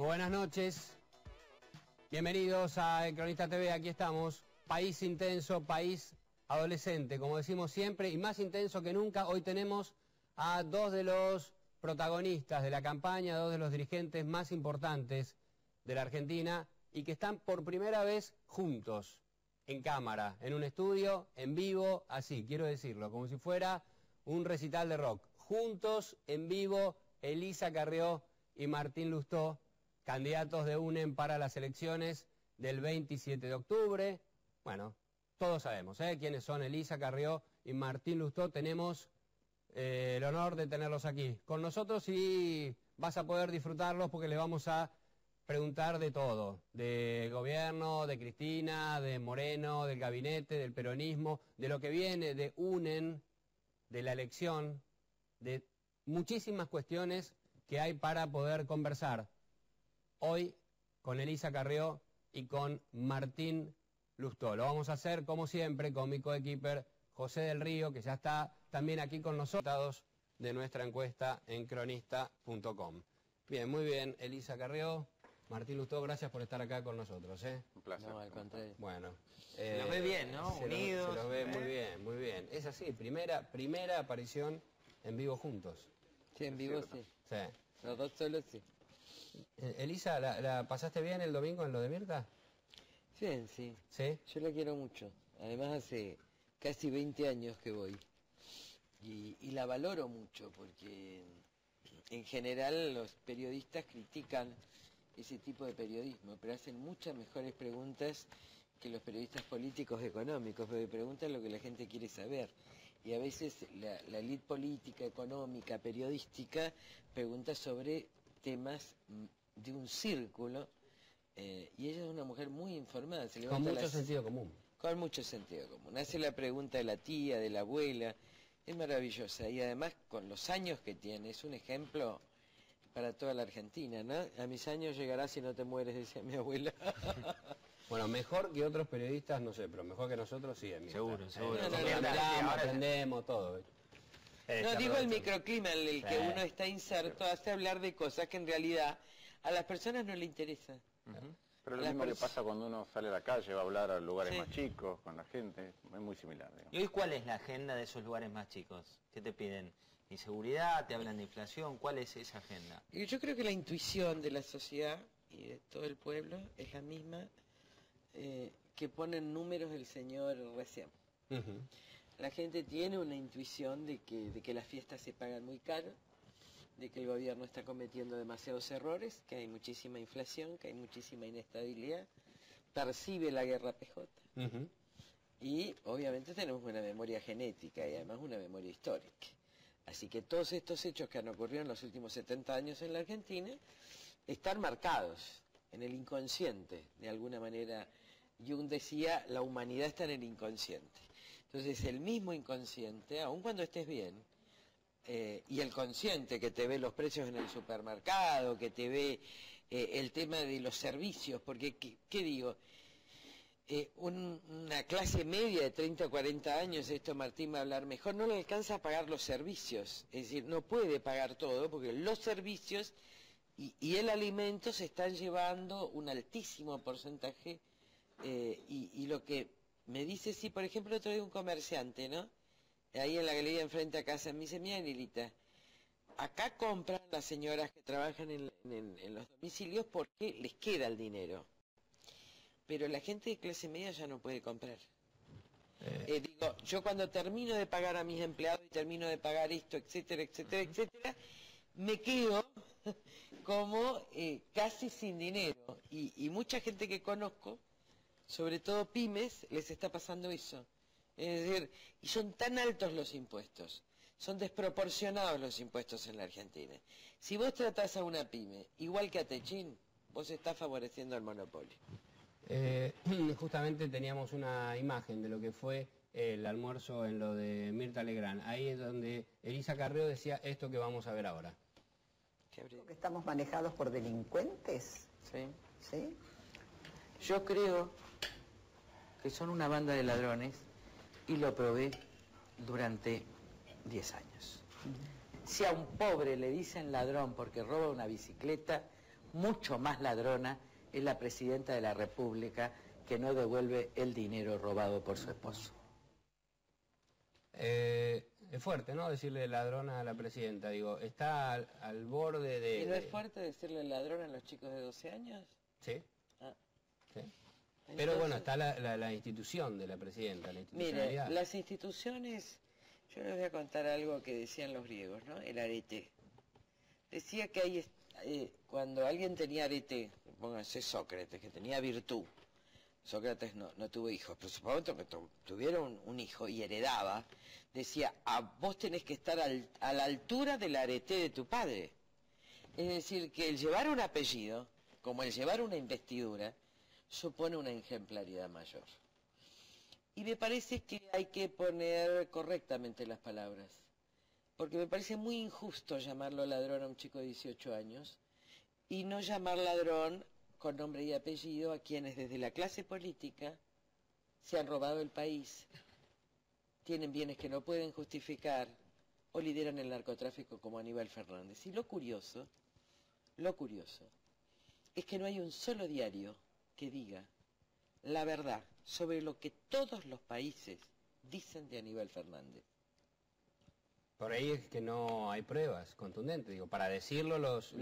Buenas noches, bienvenidos a El Cronista TV, aquí estamos, país intenso, país adolescente, como decimos siempre, y más intenso que nunca. Hoy tenemos a dos de los protagonistas de la campaña, dos de los dirigentes más importantes de la Argentina, y que están por primera vez juntos, en cámara, en un estudio, en vivo, así, quiero decirlo, como si fuera un recital de rock. Juntos, en vivo, Elisa Carrió y Martín Lustó, candidatos de UNEN para las elecciones del 27 de octubre. Bueno, todos sabemos quiénes son Elisa Carrió y Martín Lustó. Tenemos el honor de tenerlos aquí con nosotros y vas a poder disfrutarlos porque les vamos a preguntar de todo, de gobierno, de Cristina, de Moreno, del gabinete, del peronismo, de lo que viene, de UNEN, de la elección, de muchísimas cuestiones que hay para poder conversar hoy con Elisa Carrió y con Martín Lustó. Lo vamos a hacer, como siempre, con mi coequiper José del Río, que ya está también aquí con nosotros, de nuestra encuesta en cronista.com. Bien, muy bien, Elisa Carrió, Martín Lustó, gracias por estar acá con nosotros. Un placer. No, al contrario. Bueno. Se los ve bien, ¿no? Unidos. Se los ve muy bien, muy bien. Es así, primera aparición en vivo juntos. Sí, en vivo sí. Sí. Los dos solos sí. Elisa, ¿la pasaste bien el domingo en lo de Mirta? Bien, sí. ¿Sí? Yo la quiero mucho. Además hace casi 20 años que voy. Y la valoro mucho porque en general los periodistas critican ese tipo de periodismo, pero hacen muchas mejores preguntas que los periodistas políticos económicos, porque preguntan lo que la gente quiere saber. Y a veces la elite política, económica, periodística, pregunta sobre temas de un círculo, y ella es una mujer muy informada. Se Con mucho sentido común. Con mucho sentido común. Hace la pregunta de la tía, de la abuela, es maravillosa. Y además, con los años que tiene, es un ejemplo para toda la Argentina, ¿no? A mis años llegarás si no te mueres, decía mi abuela. Bueno, mejor que otros periodistas, no sé, pero mejor que nosotros sí. Seguro. Aprendemos todo. No, digo el microclima en el que uno está inserto, hace hablar de cosas que en realidad a las personas no le interesan. Pero lo mismo que pasa cuando uno sale a la calle, va a hablar a lugares más chicos, con la gente, es muy similar. Digamos. ¿Y hoy cuál es la agenda de esos lugares más chicos? ¿Qué te piden? ¿Inseguridad? ¿Te hablan de inflación? ¿Cuál es esa agenda? Y yo creo que la intuición de la sociedad y de todo el pueblo es la misma que pone en números el señor recién. La gente tiene una intuición de que las fiestas se pagan muy caro, de que el gobierno está cometiendo demasiados errores, que hay muchísima inflación, que hay muchísima inestabilidad, percibe la guerra PJ. Y obviamente tenemos una memoria genética y además una memoria histórica. Así que todos estos hechos que han ocurrido en los últimos 70 años en la Argentina están marcados en el inconsciente, de alguna manera. Jung decía, la humanidad está en el inconsciente. Entonces el mismo inconsciente, aun cuando estés bien, y el consciente que te ve los precios en el supermercado, que te ve el tema de los servicios, porque, ¿qué digo? Una clase media de 30 o 40 años, esto Martín va a hablar mejor, no le alcanza a pagar los servicios, es decir, no puede pagar todo, porque los servicios y el alimento se están llevando un altísimo porcentaje, y lo que me dice, sí, por ejemplo, otro día un comerciante, ¿no? Ahí en la galería enfrente a casa, me dice, mira, Lilita, acá compran las señoras que trabajan en los domicilios porque les queda el dinero. Pero la gente de clase media ya no puede comprar. Digo, yo cuando termino de pagar a mis empleados y termino de pagar esto, etcétera, etcétera, etcétera, me quedo como casi sin dinero. Y mucha gente que conozco, sobre todo pymes, les está pasando eso. Es decir, y son tan altos los impuestos, son desproporcionados los impuestos en la Argentina. Si vos tratás a una pyme igual que a Techín, vos estás favoreciendo al monopolio. Justamente teníamos una imagen de lo que fue el almuerzo en lo de Mirta Legrand. Ahí es donde Elisa Carrió decía esto que vamos a ver ahora. ¿Que estamos manejados por delincuentes? Sí. ¿Sí? Yo creo que son una banda de ladrones y lo probé durante 10 años. Si a un pobre le dicen ladrón porque roba una bicicleta, mucho más ladrona es la presidenta de la República, que no devuelve el dinero robado por su esposo. Es fuerte, ¿no?, decirle ladrona a la presidenta. Digo, está al borde de... ¿Y no es fuerte decirle ladrona a los chicos de 12 años? Sí. Ah. Sí. Entonces, Pero bueno, está la institución de la presidenta, la institucionalidad. Mire, las instituciones, yo les voy a contar algo que decían los griegos, ¿no? El arete. Decía que cuando alguien tenía arete, pónganse Sócrates, que tenía virtud. Sócrates no tuvo hijos, pero supongo que tuviera un hijo y heredaba. Decía, vos tenés que estar a la altura del arete de tu padre. Es decir, que el llevar un apellido, como el llevar una investidura, supone una ejemplaridad mayor. Y me parece que hay que poner correctamente las palabras, porque me parece muy injusto llamarlo ladrón a un chico de 18 años y no llamar ladrón con nombre y apellido a quienes desde la clase política se han robado el país, tienen bienes que no pueden justificar o lideran el narcotráfico como Aníbal Fernández. Y lo curioso es que no hay un solo diario que diga la verdad sobre lo que todos los países dicen de Aníbal Fernández. Por ahí es que no hay pruebas contundentes. Digo, para decirlo los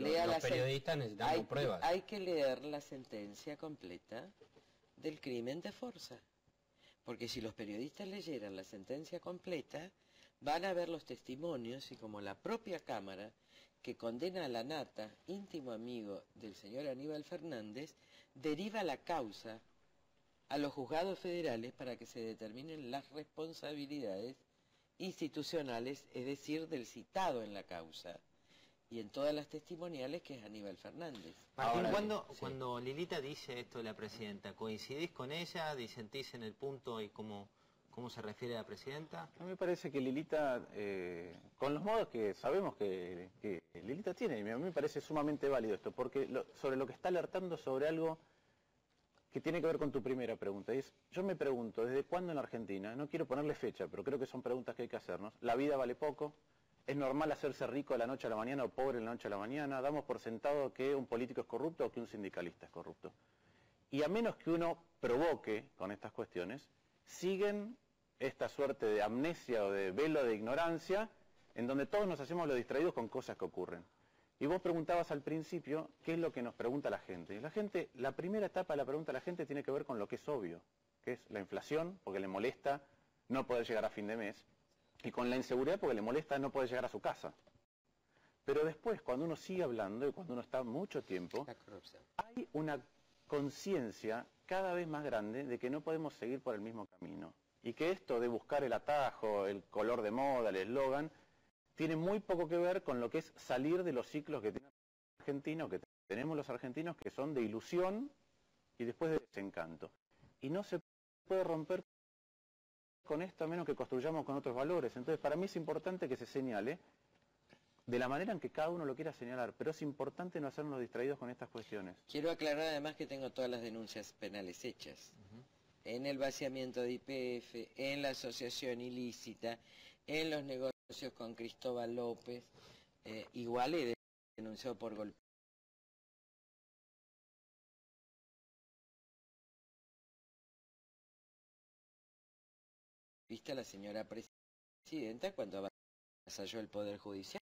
periodistas necesitamos pruebas. Hay que leer la sentencia completa del crimen de Forza. Porque si los periodistas leyeran la sentencia completa, van a ver los testimonios y como la propia Cámara, que condena a la Nata, íntimo amigo del señor Aníbal Fernández, deriva la causa a los juzgados federales para que se determinen las responsabilidades institucionales, es decir, del citado en la causa y en todas las testimoniales, que es Aníbal Fernández. Martín, cuando Lilita dice esto de la presidenta, ¿coincidís con ella? ¿Disentís en el punto y cómo se refiere a la presidenta? A mí me parece que Lilita, con los modos que sabemos que Lilita tiene, a mí me parece sumamente válido esto, porque sobre lo que está alertando sobre algo que tiene que ver con tu primera pregunta. Yo me pregunto, ¿desde cuándo en la Argentina? No quiero ponerle fecha, pero creo que son preguntas que hay que hacernos. ¿La vida vale poco? ¿Es normal hacerse rico de la noche a la mañana o pobre de la noche a la mañana? ¿Damos por sentado que un político es corrupto o que un sindicalista es corrupto? Y a menos que uno provoque con estas cuestiones, siguen esta suerte de amnesia o de velo de ignorancia, en donde todos nos hacemos los distraídos con cosas que ocurren. Y vos preguntabas al principio, ¿qué es lo que nos pregunta la gente? La primera etapa de la pregunta de la gente tiene que ver con lo que es obvio, que es la inflación, porque le molesta no poder llegar a fin de mes, y con la inseguridad, porque le molesta no poder llegar a su casa. Pero después, cuando uno sigue hablando, y cuando uno está mucho tiempo, hay una conciencia cada vez más grande de que no podemos seguir por el mismo camino. Y que esto de buscar el atajo, el color de moda, el eslogan, tiene muy poco que ver con lo que es salir de los ciclos que tiene Argentina, o que tenemos los argentinos, que son de ilusión y después de desencanto. Y no se puede romper con esto a menos que construyamos con otros valores. Entonces, para mí es importante que se señale de la manera en que cada uno lo quiera señalar, pero es importante no hacernos distraídos con estas cuestiones. Quiero aclarar además que tengo todas las denuncias penales hechas. En el vaciamiento de YPF, en la asociación ilícita, en los negocios con Cristóbal López, igual he denunciado por golpe. ¿Viste a la señora presidenta cuando avasalló el Poder Judicial?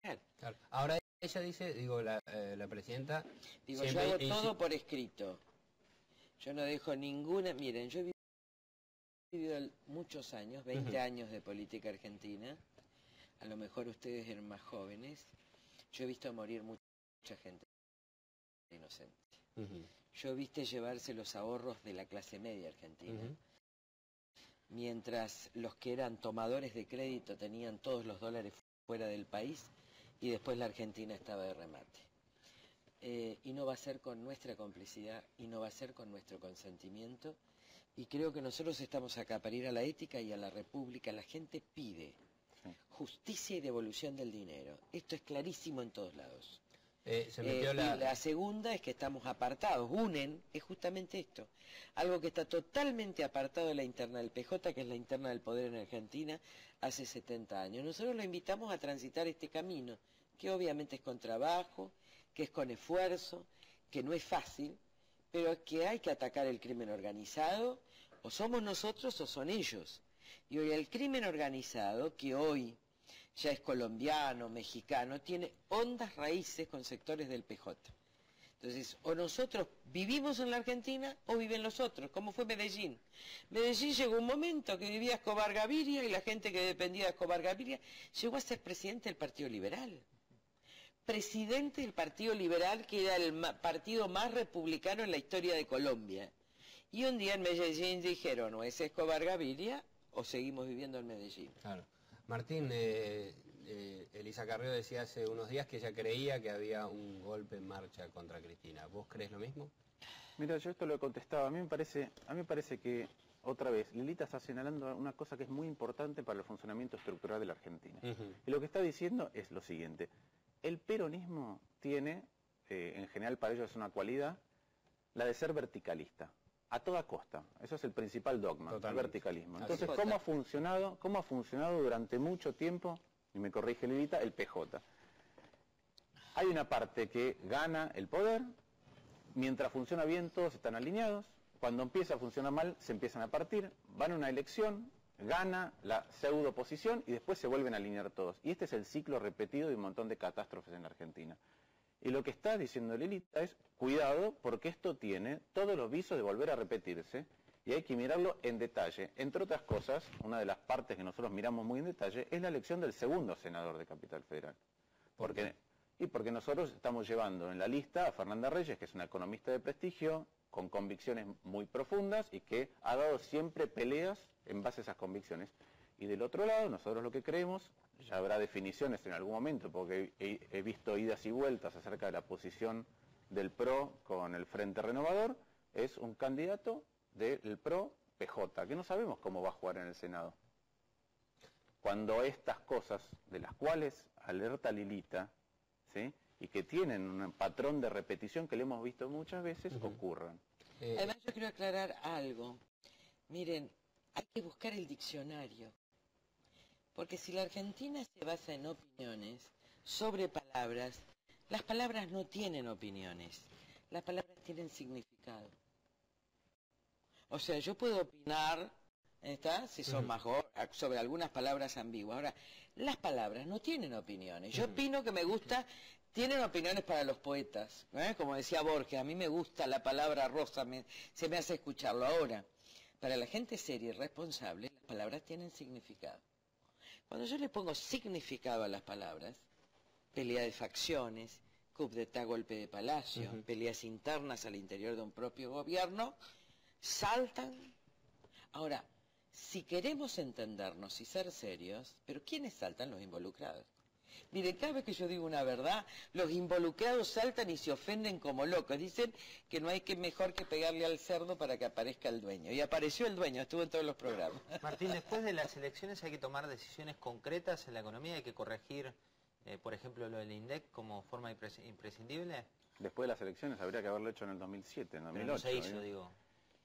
Claro. Ahora ella dice, digo, la presidenta... Digo, yo hago todo por escrito. Yo no dejo ninguna... Miren, yo he vivido muchos años, 20 años de política argentina. A lo mejor ustedes eran más jóvenes. Yo he visto morir mucha gente inocente. Yo he visto llevarse los ahorros de la clase media argentina. Mientras los que eran tomadores de crédito tenían todos los dólares fuera del país y después la Argentina estaba de remate. Y no va a ser con nuestra complicidad y no va a ser con nuestro consentimiento. Y creo que nosotros estamos acá para ir a la ética y a la república. La gente pide justicia y devolución del dinero. Esto es clarísimo en todos lados. Y la segunda es que estamos apartados. UNEN es justamente esto. Algo que está totalmente apartado de la interna del PJ, que es la interna del poder en Argentina, hace 70 años. Nosotros lo invitamos a transitar este camino, que obviamente es con trabajo, que es con esfuerzo, que no es fácil, pero que hay que atacar el crimen organizado, o somos nosotros o son ellos. Y hoy el crimen organizado, que hoy ya es colombiano, mexicano, tiene hondas raíces con sectores del PJ. Entonces, o nosotros vivimos en la Argentina o viven los otros, como fue Medellín. Medellín llegó un momento que vivía Escobar Gaviria y la gente que dependía de Escobar Gaviria llegó a ser presidente del Partido Liberal. Presidente del Partido Liberal, que era el partido más republicano en la historia de Colombia. Y un día en Medellín dijeron, o es Escobar Gaviria o seguimos viviendo en Medellín. Claro. Martín, Elisa Carrió decía hace unos días que ella creía que había un golpe en marcha contra Cristina. ¿Vos crees lo mismo? Mira, yo esto lo he contestado. A mí me parece que, otra vez, Lilita está señalando una cosa que es muy importante para el funcionamiento estructural de la Argentina. Y lo que está diciendo es lo siguiente. El peronismo tiene, en general para ellos es una cualidad, la de ser verticalista. A toda costa. Eso es el principal dogma, el verticalismo. Entonces, ¿cómo ha funcionado durante mucho tiempo? Y me corrige Lilita, el PJ. Hay una parte que gana el poder, mientras funciona bien todos están alineados, cuando empieza a funcionar mal se empiezan a partir, van a una elección, gana la pseudo oposición y después se vuelven a alinear todos. Y este es el ciclo repetido de un montón de catástrofes en la Argentina. Y lo que está diciendo Lilita es, cuidado, porque esto tiene todos los visos de volver a repetirse y hay que mirarlo en detalle. Entre otras cosas, una de las partes que nosotros miramos muy en detalle es la elección del segundo senador de Capital Federal. Porque nosotros estamos llevando en la lista a Fernanda Reyes, que es una economista de prestigio, con convicciones muy profundas y que ha dado siempre peleas en base a esas convicciones. Y del otro lado, nosotros lo que creemos, ya habrá definiciones en algún momento, porque he visto idas y vueltas acerca de la posición del PRO con el Frente Renovador, es un candidato del PRO PJ, que no sabemos cómo va a jugar en el Senado. Cuando estas cosas, de las cuales alerta Lilita, ¿sí?, y que tienen un patrón de repetición que le hemos visto muchas veces, ocurran. Además, yo quiero aclarar algo. Miren, hay que buscar el diccionario. Porque si la Argentina se basa en opiniones sobre palabras, las palabras no tienen opiniones, las palabras tienen significado. O sea, yo puedo opinar, ¿está?, si son sobre algunas palabras ambiguas. Ahora, las palabras no tienen opiniones. Yo opino que me gusta, tienen opiniones para los poetas, como decía Borges, a mí me gusta la palabra rosa, se me hace escucharlo. Ahora, para la gente seria y responsable, las palabras tienen significado. Cuando yo le pongo significado a las palabras, pelea de facciones, coup d'état, golpe de palacio, peleas internas al interior de un propio gobierno, saltan. Ahora, si queremos entendernos y ser serios, pero ¿quiénes saltan? Los involucrados. Miren, cada vez que yo digo una verdad, los involucrados saltan y se ofenden como locos. Dicen que no hay que mejor que pegarle al cerdo para que aparezca el dueño. Y apareció el dueño, estuvo en todos los programas. Martín, después de las elecciones hay que tomar decisiones concretas en la economía, hay que corregir, por ejemplo, lo del INDEC como forma imprescindible. Después de las elecciones habría que haberlo hecho en el 2007, en 2008. Pero no se hizo, digo.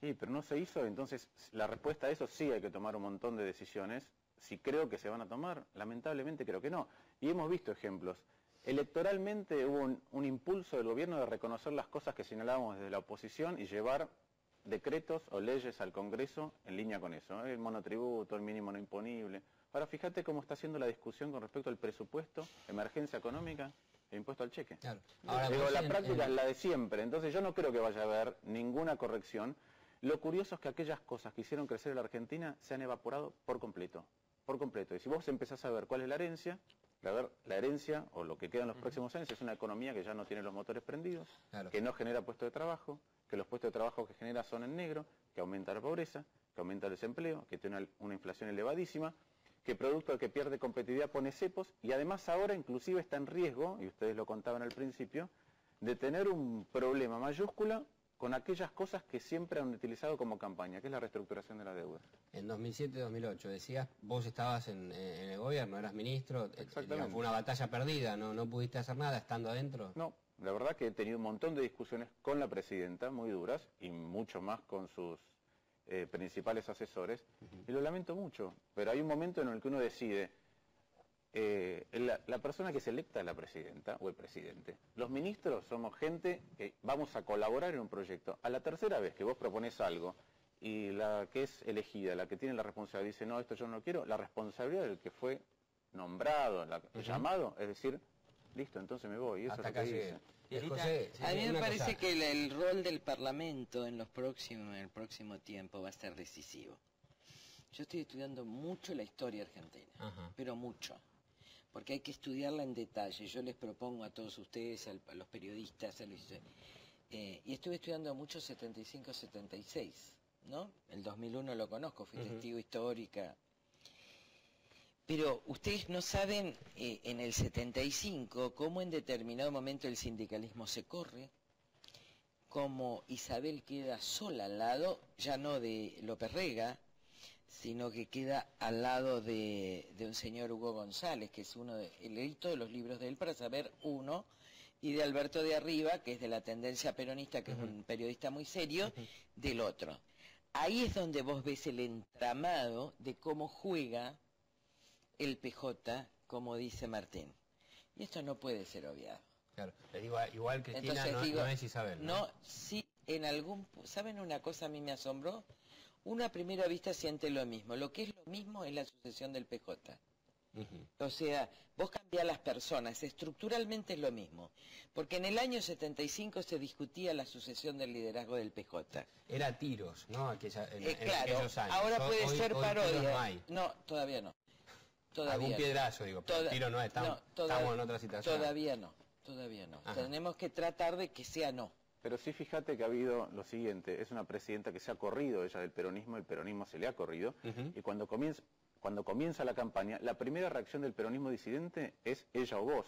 Sí, pero no se hizo, entonces la respuesta a eso sí hay que tomar un montón de decisiones. Si creo que se van a tomar, lamentablemente creo que no. Y hemos visto ejemplos. Electoralmente hubo un impulso del gobierno de reconocer las cosas que señalábamos desde la oposición y llevar decretos o leyes al Congreso en línea con eso. El monotributo, el mínimo no imponible. Ahora fíjate cómo está haciendo la discusión con respecto al presupuesto, emergencia económica e impuesto al cheque. Claro. Ahora, digo, la práctica es la de siempre, entonces yo no creo que vaya a haber ninguna corrección. Lo curioso es que aquellas cosas que hicieron crecer a la Argentina se han evaporado por completo. Por completo. Y si vos empezás a ver cuál es la herencia o lo que queda en los próximos años es una economía que ya no tiene los motores prendidos, que no genera puestos de trabajo, que los puestos de trabajo que genera son en negro, que aumenta la pobreza, que aumenta el desempleo, que tiene una inflación elevadísima, que producto del que pierde competitividad pone cepos y además ahora inclusive está en riesgo, y ustedes lo contaban al principio, de tener un problema mayúscula con aquellas cosas que siempre han utilizado como campaña, que es la reestructuración de la deuda. En 2007-2008, decías, vos estabas en el gobierno, eras ministro, digamos, fue una batalla perdida, ¿no pudiste hacer nada estando adentro? No, la verdad que he tenido un montón de discusiones con la presidenta, muy duras, y mucho más con sus principales asesores, y lo lamento mucho, pero hay un momento en el que uno decide, la persona que es electa es la presidenta o el presidente. Los ministros somos gente que vamos a colaborar en un proyecto. A la tercera vez que vos propones algo y la que es elegida, la que tiene la responsabilidad, dice, no, esto yo no lo quiero, la responsabilidad del que fue nombrado, llamado, es decir, listo, entonces me voy. Y eso Hasta es lo que dice. José, A mí me una parece cosa. que el rol del Parlamento en el próximo tiempo va a ser decisivo. Yo estoy estudiando mucho la historia argentina, Ajá. pero mucho, porque hay que estudiarla en detalle. Yo les propongo a todos ustedes, a los periodistas, y estuve estudiando mucho 75-76, ¿no? El 2001 lo conozco, fui testigo histórica. Pero ustedes no saben en el 75 cómo en determinado momento el sindicalismo se corre, cómo Isabel queda sola al lado, ya no de López Rega, sino que queda al lado de un señor Hugo González, que es leí todos los libros de él para saber uno, y de Alberto de Arriba, que es de la tendencia peronista, que es un periodista muy serio, del otro. Ahí es donde vos ves el entramado de cómo juega el PJ, como dice Martín. Y esto no puede ser obviado. Claro, le digo, igual Cristina Entonces, no es Isabel, ¿no? No, sí, ¿saben una cosa a mí me asombró? Una a primera vista siente lo mismo. Lo que es lo mismo es la sucesión del PJ. O sea, vos cambiás las personas, estructuralmente es lo mismo. Porque en el año 75 se discutía la sucesión del liderazgo del PJ. Era tiros, ¿no? En Claro, aquellos años. ahora puede ser hoy parodia. tiros no hay. No, todavía no. Algún piedrazo, digo, pero tiro no es, estamos en otra situación. Todavía no. Ajá. Tenemos que tratar de que sea no. Pero sí, fíjate que ha habido lo siguiente, es una presidenta que se ha corrido ella del peronismo, el peronismo se le ha corrido, y cuando comienza la campaña, la primera reacción del peronismo disidente es ella o vos.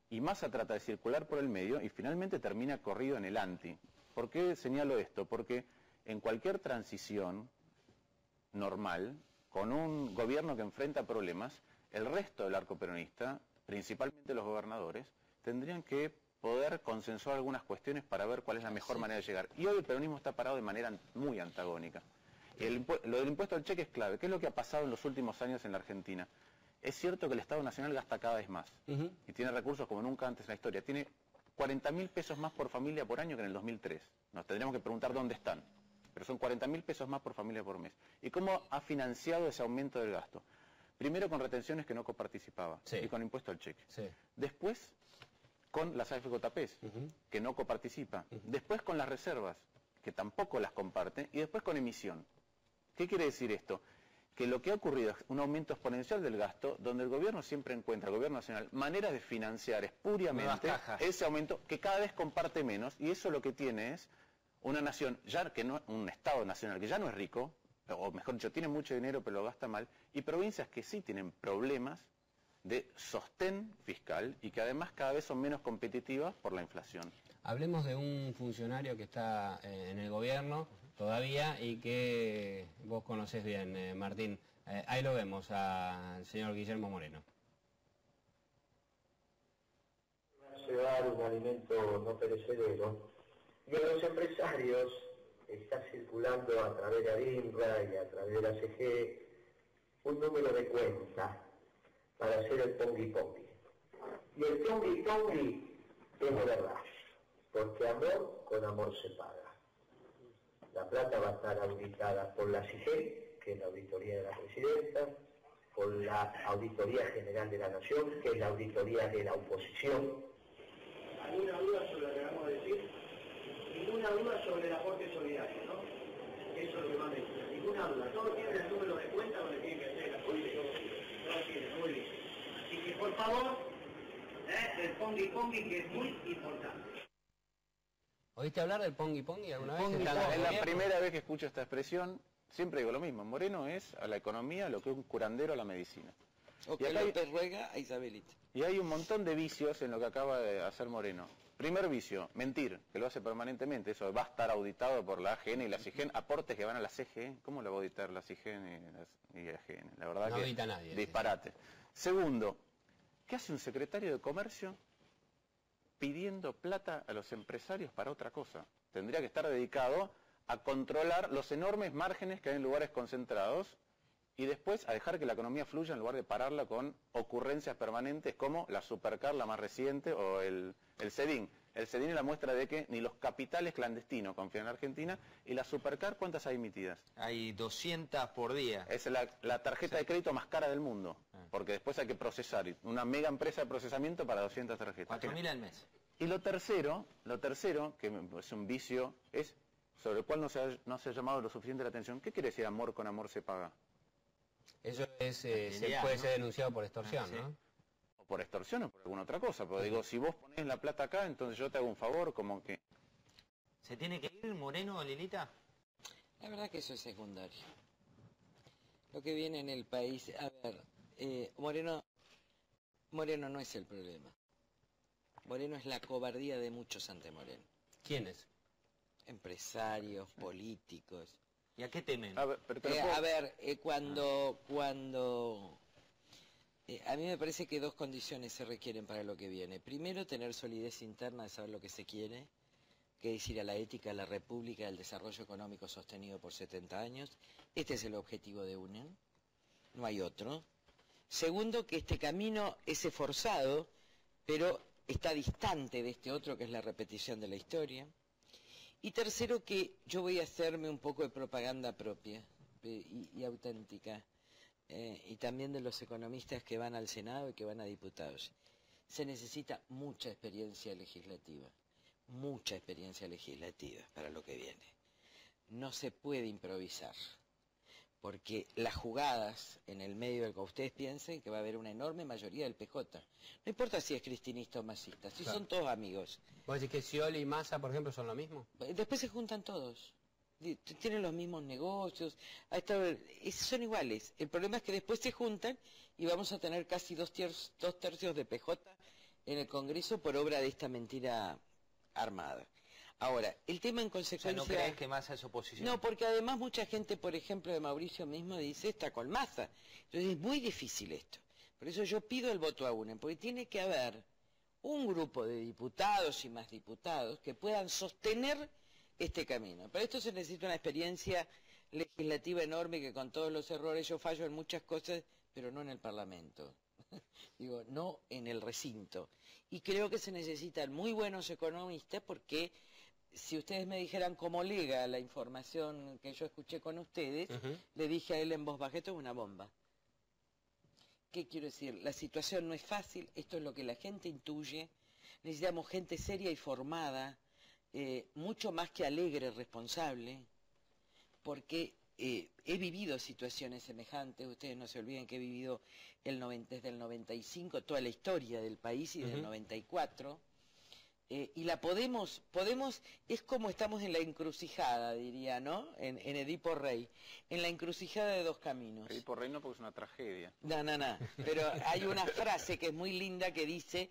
Y Massa trata de circular por el medio y finalmente termina corrido en el anti. ¿Por qué señalo esto? Porque en cualquier transición normal, con un gobierno que enfrenta problemas, el resto del arco peronista, principalmente los gobernadores, tendrían que poder consensuar algunas cuestiones para ver cuál es la mejor manera de llegar. Y hoy el peronismo está parado de manera muy antagónica. Lo del impuesto al cheque es clave. ¿Qué es lo que ha pasado en los últimos años en la Argentina? Es cierto que el Estado Nacional gasta cada vez más y tiene recursos como nunca antes en la historia. Tiene 40.000 pesos más por familia por año que en el 2003. Nos tendríamos que preguntar dónde están. Pero son 40.000 pesos más por familia por mes. ¿Y cómo ha financiado ese aumento del gasto? Primero con retenciones que no coparticipaba y con impuesto al cheque. Después con las AFJPs, que no coparticipa. Después con las reservas, que tampoco las comparte. Y después con emisión. ¿Qué quiere decir esto? Que lo que ha ocurrido es un aumento exponencial del gasto, donde el gobierno siempre encuentra, el gobierno nacional, maneras de financiar espuriamente ese aumento que cada vez comparte menos, y eso lo que tiene es una nación, ya que no, un Estado nacional que ya no es rico, o mejor dicho, tiene mucho dinero pero lo gasta mal, y provincias que sí tienen problemas de sostén fiscal y que además cada vez son menos competitivas por la inflación. Hablemos de un funcionario que está en el gobierno todavía y que vos conocés bien, Martín. Ahí lo vemos al señor Guillermo Moreno. Llevar un alimento no perecedero y a los empresarios está circulando a través de ADINRA y a través de la CG un número de cuenta para hacer el pongui-pongui. Y el pongui-pongui es de verdad, porque amor con amor se paga. La plata va a estar auditada por la CIGE, que es la auditoría de la presidenta, por la Auditoría General de la Nación, que es la auditoría de la oposición. ¿Alguna duda sobre lo que acabamos de decir? Ninguna duda sobre el aporte solidario, ¿no? Eso es lo que más me gusta. Ninguna duda. Todos tienen el número de cuenta donde tienen que hacer la política. Todos tienen, muy bien. Así que, por favor, el pongui-pongui, que es muy importante. ¿Oíste hablar del pongui-pongui alguna vez? Es la primera vez que escucho esta expresión. Siempre digo lo mismo. Moreno es a la economía lo que es un curandero a la medicina. O que López Ruega a Isabelita. Y hay un montón de vicios en lo que acaba de hacer Moreno. Primer vicio, mentir, que lo hace permanentemente. Eso va a estar auditado por la AGN y la CIGEN. Aportes que van a la CGE. ¿Cómo lo va a auditar la CIGEN y la AGN? La verdad no que audita nadie. Disparate. Segundo, ¿qué hace un secretario de Comercio pidiendo plata a los empresarios para otra cosa? Tendría que estar dedicado a controlar los enormes márgenes que hay en lugares concentrados y después a dejar que la economía fluya en lugar de pararla con ocurrencias permanentes como la Supercar, la más reciente, o el CEDIN. El CEDIN es la muestra de que ni los capitales clandestinos confían en Argentina, y la Supercar, ¿cuántas hay emitidas? Hay 200 por día. Es la tarjeta de crédito más cara del mundo, porque después hay que procesar, una mega empresa de procesamiento para 200 tarjetas. 4.000 al mes. Y lo tercero, que es un vicio, es sobre el cual no se ha llamado lo suficiente la atención. ¿Qué quiere decir amor con amor se paga? Eso puede ser denunciado por extorsión, sí. ¿no? O por extorsión o por alguna otra cosa. Porque digo, si vos ponés la plata acá, entonces yo te hago un favor, como que... ¿Se tiene que ir Moreno o Lilita? La verdad que eso es secundario. Lo que viene en el país... A ver, Moreno no es el problema. Moreno es la cobardía de muchos ante Moreno. ¿Quiénes? Empresarios, políticos. ¿Y a qué temen? A ver, a mí me parece que dos condiciones se requieren para lo que viene. Primero, tener solidez interna de saber lo que se quiere, que es ir a la ética de la República del desarrollo económico sostenido por 70 años. Este es el objetivo de UNEN, no hay otro. Segundo, que este camino es esforzado, pero está distante de este otro, que es la repetición de la historia. Y tercero, que yo voy a hacerme un poco de propaganda propia y auténtica, y también de los economistas que van al Senado y que van a diputados. Se necesita mucha experiencia legislativa para lo que viene. No se puede improvisar, porque las jugadas en el medio del que ustedes piensen que va a haber una enorme mayoría del PJ. No importa si es cristinista o masista, si claro. Son todos amigos. ¿Vos decís que Scioli y Massa, por ejemplo, son lo mismo? Después se juntan todos. Tienen los mismos negocios, son iguales. El problema es que después se juntan y vamos a tener casi dos tercios de PJ en el Congreso por obra de esta mentira armada. Ahora, el tema en consecuencia... O sea, ¿no crees que Massa es oposición? No, porque además mucha gente, por ejemplo, de Mauricio mismo dice, está con Massa. Entonces es muy difícil esto. Por eso yo pido el voto a UNEN, porque tiene que haber un grupo de diputados y más diputados que puedan sostener este camino. Para esto se necesita una experiencia legislativa enorme, que con todos los errores yo fallo en muchas cosas, pero no en el Parlamento. Digo, no en el recinto. Y creo que se necesitan muy buenos economistas, porque si ustedes me dijeran cómo lega la información que yo escuché con ustedes, le dije a él en voz baja, esto es una bomba. ¿Qué quiero decir? La situación no es fácil, esto es lo que la gente intuye, necesitamos gente seria y formada, mucho más que alegre, responsable, porque he vivido situaciones semejantes. Ustedes no se olviden que he vivido desde el 95, toda la historia del país, y desde el 94, y la podemos, es como estamos en la encrucijada, diría, ¿no? En Edipo Rey, en la encrucijada de dos caminos. Edipo Rey no, porque es una tragedia. No, pero hay una frase que es muy linda que dice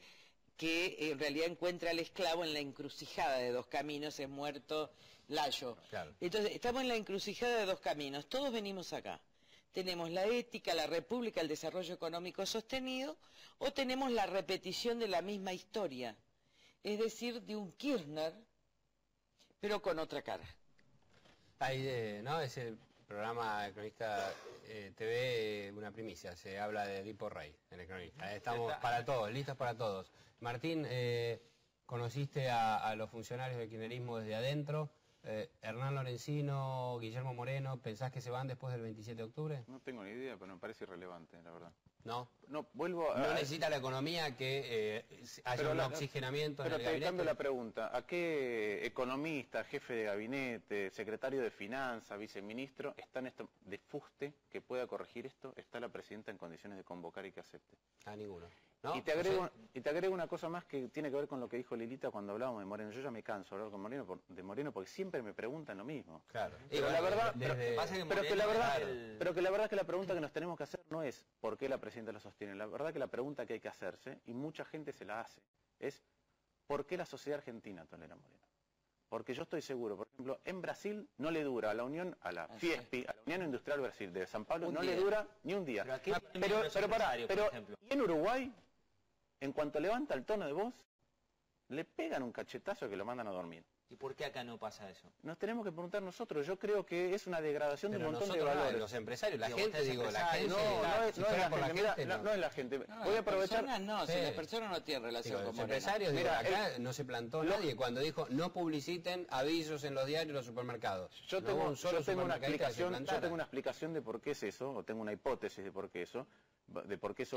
que en realidad encuentra al esclavo en la encrucijada de dos caminos, es muerto Layo. Claro. Entonces, estamos en la encrucijada de dos caminos, todos venimos acá. Tenemos la ética, la república, el desarrollo económico sostenido, o tenemos la repetición de la misma historia, es decir, de un Kirchner, pero con otra cara. ¿No? Es el programa de Cronista TV, una primicia, se habla de Edipo Rey en el Cronista. Estamos para todos, listos para todos. Martín, conociste a los funcionarios del kirchnerismo desde adentro. Hernán Lorenzino, Guillermo Moreno, ¿pensás que se van después del 27 de octubre? No tengo ni idea, pero me parece irrelevante, la verdad. ¿No? No, vuelvo a... ¿No necesita la economía que haya un oxigenamiento en el gabinete? Pero te cambio la pregunta. ¿A qué economista, jefe de gabinete, secretario de Finanzas, viceministro, está en esto de fuste que pueda corregir esto? ¿Está la presidenta en condiciones de convocar y que acepte? A ninguno. ¿No? Y te agrego una cosa más que tiene que ver con lo que dijo Lilita cuando hablábamos de Moreno. Yo ya me canso de hablar con de Moreno porque siempre me preguntan lo mismo. Claro. Pero la verdad, pero que la verdad es que la pregunta que nos tenemos que hacer no es por qué la presidenta lo sostiene. La verdad que la pregunta que hay que hacerse, y mucha gente se la hace, es ¿por qué la sociedad argentina tolera a Moreno? Porque yo estoy seguro, por ejemplo, en Brasil no le dura a la Unión, a la Fiespi, a la Unión Industrial Brasil de San Pablo, no le dura ni un día. Pero ¿y en Uruguay? En cuanto levanta el tono de voz, le pegan un cachetazo que lo mandan a dormir. ¿Y por qué acá no pasa eso? Nos tenemos que preguntar nosotros. Yo creo que es una degradación de un montón de nosotros, valores. los empresarios, la Digo, gente, vos digo, la empresario, gente... No es la gente, mira, no. no es la gente. No, Voy a aprovechar... Las personas no, Sí. si las personas no tienen relación Digo, con los Morena. empresarios, digo, Mira, acá no se plantó nadie cuando dijo no publiciten avisos en los diarios y los supermercados. Yo No tengo, hubo un solo yo tengo una supermercadista que se explicación, yo plantara. tengo una explicación de por qué es eso, o tengo una hipótesis de por qué eso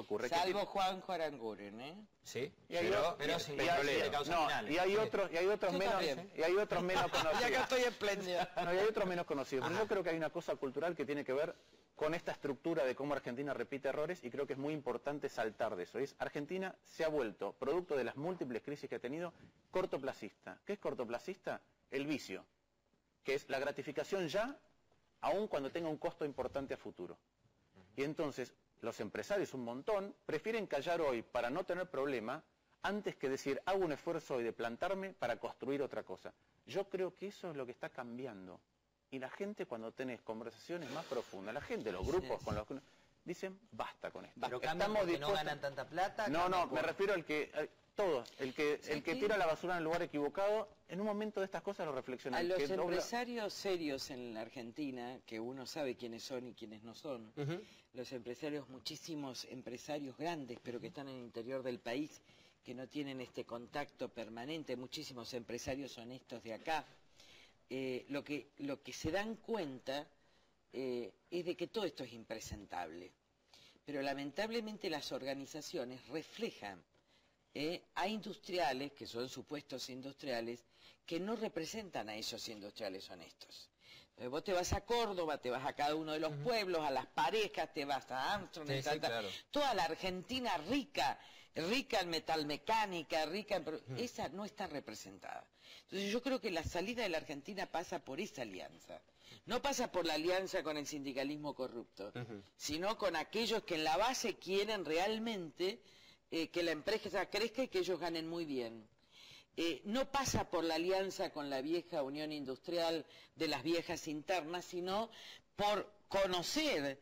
ocurre. Salvo Juanjo Aranguren, ¿eh? Sí, Y hay pero sin y hay- problema. Causa no, penales. y hay otros Yo menos, también. y hay otros menos conocidos. Ya que estoy espléndida. No, y hay otros menos conocidos. Pero yo creo que hay una cosa cultural que tiene que ver con esta estructura de cómo Argentina repite errores, y creo que es muy importante saltar de eso. Argentina se ha vuelto, producto de las múltiples crisis que ha tenido, cortoplacista. ¿Qué es cortoplacista? El vicio, que es la gratificación ya, aun cuando tenga un costo importante a futuro. Y entonces los empresarios, un montón, prefieren callar hoy para no tener problema antes que decir, hago un esfuerzo hoy de plantarme para construir otra cosa. Yo creo que eso es lo que está cambiando. Y la gente, cuando tenés conversaciones más profundas, la gente, los grupos con los que dicen, basta con esto. Pero cambian porque no ganan tanta plata. No, me refiero al que... todos, el que tira la basura en el lugar equivocado, en un momento de estas cosas lo reflexiona. A los que dobla- empresarios serios en la Argentina, que uno sabe quiénes son y quiénes no son, los empresarios, muchísimos empresarios grandes, pero que están en el interior del país, que no tienen este contacto permanente, muchísimos empresarios honestos de acá, lo que se dan cuenta es de que todo esto es impresentable. Pero lamentablemente las organizaciones reflejan a industriales, que son supuestos industriales, que no representan a esos industriales honestos. Entonces vos te vas a Córdoba, te vas a cada uno de los pueblos, a Las Parejas, te vas a Armstrong, Sí, sí, claro. toda la Argentina rica en metalmecánica, rica en... Esa no está representada. Entonces yo creo que la salida de la Argentina pasa por esa alianza. No pasa por la alianza con el sindicalismo corrupto, sino con aquellos que en la base quieren realmente que la empresa crezca y que ellos ganen muy bien. No pasa por la alianza con la vieja Unión Industrial de las viejas internas, sino por conocer,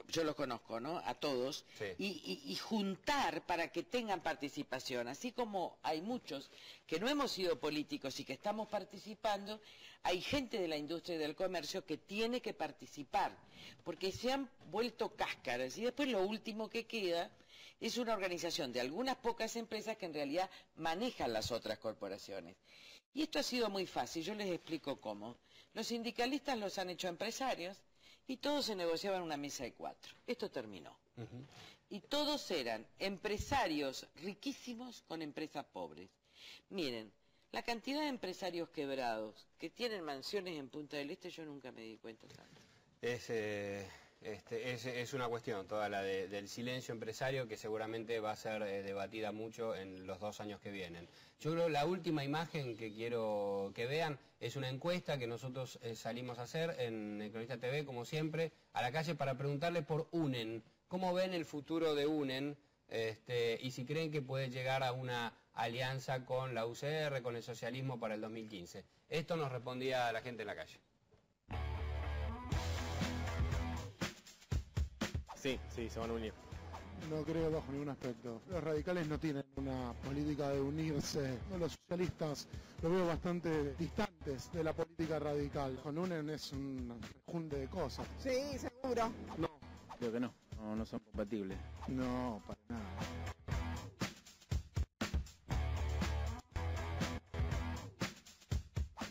yo los conozco, ¿no?, a todos, Sí. y juntar para que tengan participación. Así como hay muchos que no hemos sido políticos y que estamos participando, hay gente de la industria y del comercio que tiene que participar, porque se han vuelto cáscaras, y después lo último que queda es una organización de algunas pocas empresas que en realidad manejan las otras corporaciones. Y esto ha sido muy fácil, yo les explico cómo. Los sindicalistas los han hecho empresarios y todos se negociaban una mesa de 4. Esto terminó. Y todos eran empresarios riquísimos con empresas pobres. Miren, la cantidad de empresarios quebrados que tienen mansiones en Punta del Este, yo nunca me di cuenta tanto. Es una cuestión, toda la del silencio empresario, que seguramente va a ser debatida mucho en los 2 años que vienen. Yo creo que la última imagen que quiero que vean es una encuesta que nosotros salimos a hacer en El Cronista TV, como siempre, a la calle para preguntarle por UNEN. ¿Cómo ven el futuro de UNEN? Y si creen que puede llegar a una alianza con la UCR, con el socialismo para el 2015. Esto nos respondía la gente en la calle. Sí, se van a unir. No creo bajo ningún aspecto. Los radicales no tienen una política de unirse. No, los socialistas los veo bastante distantes de la política radical. Con UNEN es un junte de cosas. Sí, seguro. No, Creo que no son compatibles. no, para nada.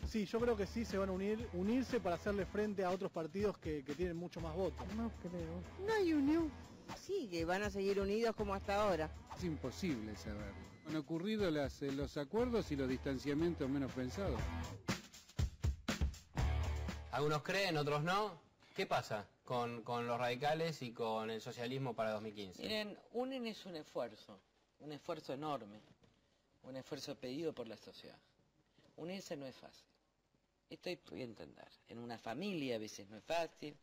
Sí, yo creo que sí se van a unirse para hacerle frente a otros partidos que tienen mucho más votos. No creo. No hay unión. Sí, que van a seguir unidos como hasta ahora. Es imposible saberlo. Han ocurrido los acuerdos y los distanciamientos menos pensados. Algunos creen, otros no. ¿Qué pasa con los radicales y con el socialismo para 2015? Miren, UNEN es un esfuerzo enorme, un esfuerzo pedido por la sociedad. Unirse no es fácil. Esto voy a entender. En una familia a veces no es fácil.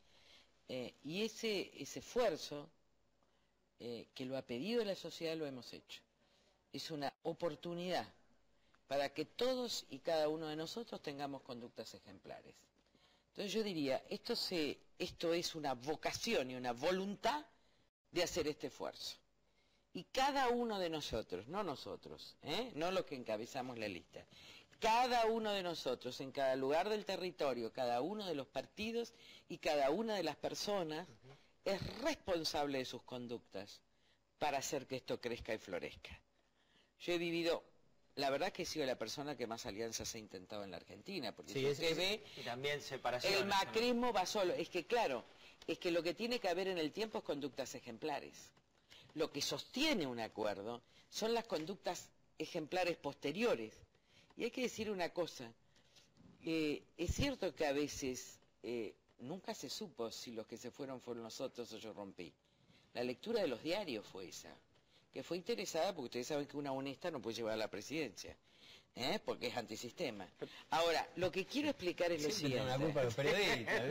Y ese esfuerzo que lo ha pedido la sociedad lo hemos hecho. Es una oportunidad para que todos y cada uno de nosotros tengamos conductas ejemplares. Entonces yo diría, esto es una vocación y una voluntad de hacer este esfuerzo. Y cada uno de nosotros, no nosotros, no los que encabezamos la lista, cada uno de nosotros, en cada lugar del territorio, cada uno de los partidos y cada una de las personas es responsable de sus conductas para hacer que esto crezca y florezca. Yo he vivido, la verdad que he sido la persona que más alianzas ha intentado en la Argentina, porque Sí, si usted ve, Y también separaciones. el macrismo va solo. Es que claro, es que lo que tiene que haber en el tiempo es conductas ejemplares. Lo que sostiene un acuerdo son las conductas ejemplares posteriores. Y hay que decir una cosa, es cierto que a veces nunca se supo si los que se fueron los otros o yo rompí. La lectura de los diarios fue esa, que fue interesada porque ustedes saben que una honesta no puede llevar a la presidencia, porque es antisistema. Ahora, lo que quiero explicar es lo Siempre siguiente. tiene la culpa de los periodistas.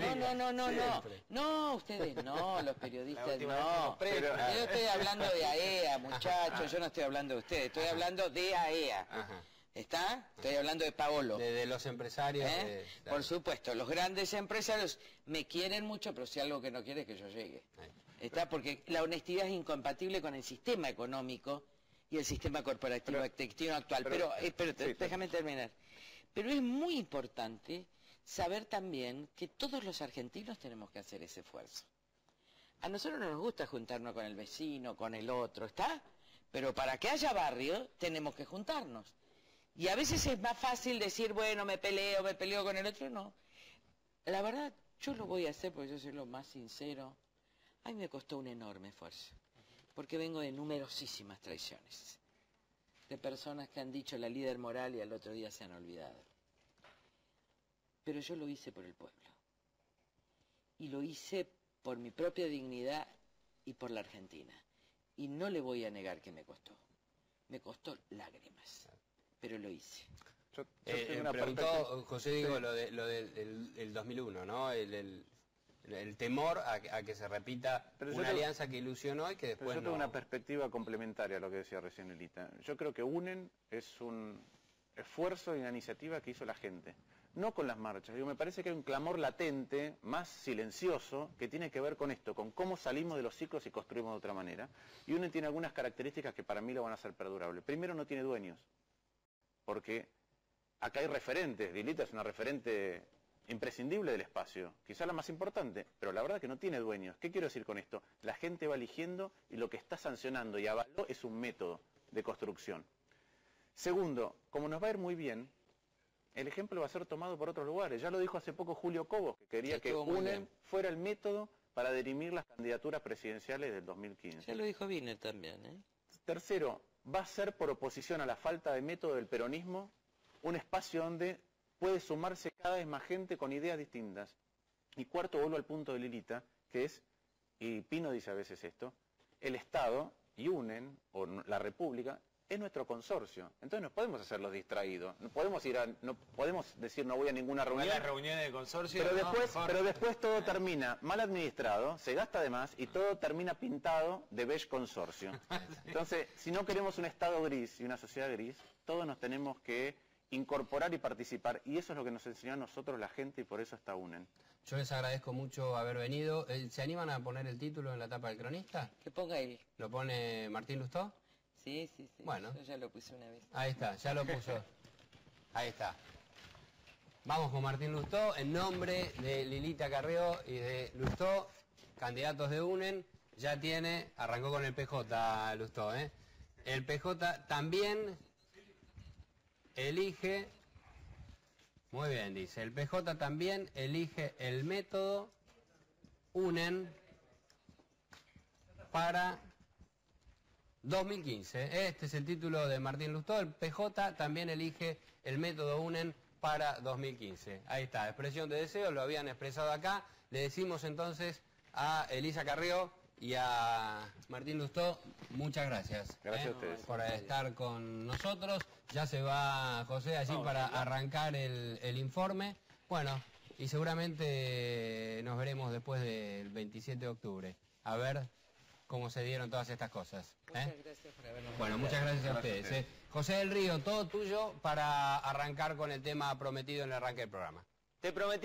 No, ustedes no, los periodistas última vez no. que Yo estoy hablando de AEA, muchachos, yo no estoy hablando de ustedes, estoy hablando de AEA. Ajá. ¿Está? Estoy hablando de Paolo. De los empresarios. Claro. Por supuesto, los grandes empresarios me quieren mucho, pero si algo que no quiere es que yo llegue. ¿Está? Porque la honestidad es incompatible con el sistema económico y el sistema corporativo actual. Pero déjame terminar. Pero es muy importante saber también que todos los argentinos tenemos que hacer ese esfuerzo. A nosotros no nos gusta juntarnos con el vecino, con el otro, ¿está? Pero para que haya barrio tenemos que juntarnos. Y a veces es más fácil decir, bueno, me peleo con el otro, no. La verdad, yo lo voy a hacer porque yo soy lo más sincero. A mí me costó un enorme esfuerzo, porque vengo de numerosísimas traiciones, de personas que han dicho la líder moral y al otro día se han olvidado. Pero yo lo hice por el pueblo. Y lo hice por mi propia dignidad y por la Argentina. Y no le voy a negar que me costó. Me costó lágrimas. Pero lo hice. Preguntó José Diego lo del 2001, ¿no? El temor a que se repita una alianza que ilusionó y que después Pero yo tengo no... una perspectiva complementaria a lo que decía recién Lilita. Yo creo que UNEN es un esfuerzo y una iniciativa que hizo la gente, no con las marchas. Me parece que hay un clamor latente, más silencioso, que tiene que ver con esto, con cómo salimos de los ciclos y construimos de otra manera. Y UNEN tiene algunas características que para mí lo van a hacer perdurable. Primero, no tiene dueños, porque acá hay referentes. Lilita es una referente imprescindible del espacio, quizá la más importante, pero la verdad que no tiene dueños. ¿Qué quiero decir con esto? La gente va eligiendo y lo que está sancionando y avaló es un método de construcción. Segundo, como nos va a ir muy bien, el ejemplo va a ser tomado por otros lugares. Ya lo dijo hace poco Julio Cobos, que quería que UNEN fuera el método para dirimir las candidaturas presidenciales del 2015. Ya lo dijo Wiener también, Tercero, va a ser por oposición a la falta de método del peronismo un espacio donde puede sumarse cada vez más gente con ideas distintas. Y cuarto, vuelvo al punto de Lilita, que es, y Pino dice a veces esto, el Estado y UNEN, o la República, es nuestro consorcio. Entonces no podemos hacer los distraídos. No podemos decir no voy a ninguna reunión. Las reuniones de consorcio. Pero después todo termina mal administrado, se gasta de más y todo termina pintado de beige consorcio. Entonces, si no queremos un Estado gris y una sociedad gris, todos nos tenemos que incorporar y participar, y eso es lo que nos enseñó a nosotros la gente, y por eso está UNEN. Yo les agradezco mucho haber venido. ¿Se animan a poner el título en la tapa del cronista? Que ponga él. ¿Lo pone Martín Lustó? Sí. Bueno. Yo ya lo puse una vez. Ahí está, ya lo puso. Ahí está. Vamos con Martín Lustó, en nombre de Lilita Carrió y de Lustó, candidatos de UNEN, ya arrancó con el PJ Lustó, ¿eh? El PJ también elige, muy bien dice, el PJ también elige el método UNEN para 2015. Este es el título de Martín Lustó, el PJ también elige el método UNEN para 2015. Ahí está, expresión de deseo, lo habían expresado acá. Le decimos entonces a Elisa Carrió y a Martín Lustó, muchas gracias. Gracias a ustedes. Por estar con nosotros. Ya se va José allí para arrancar el informe. Bueno, y seguramente nos veremos después del 27 de octubre. A ver cómo se dieron todas estas cosas. Muchas gracias por habernos. Bueno, muchas gracias a ustedes. José del Río, todo tuyo para arrancar con el tema prometido en el arranque del programa. Te prometí.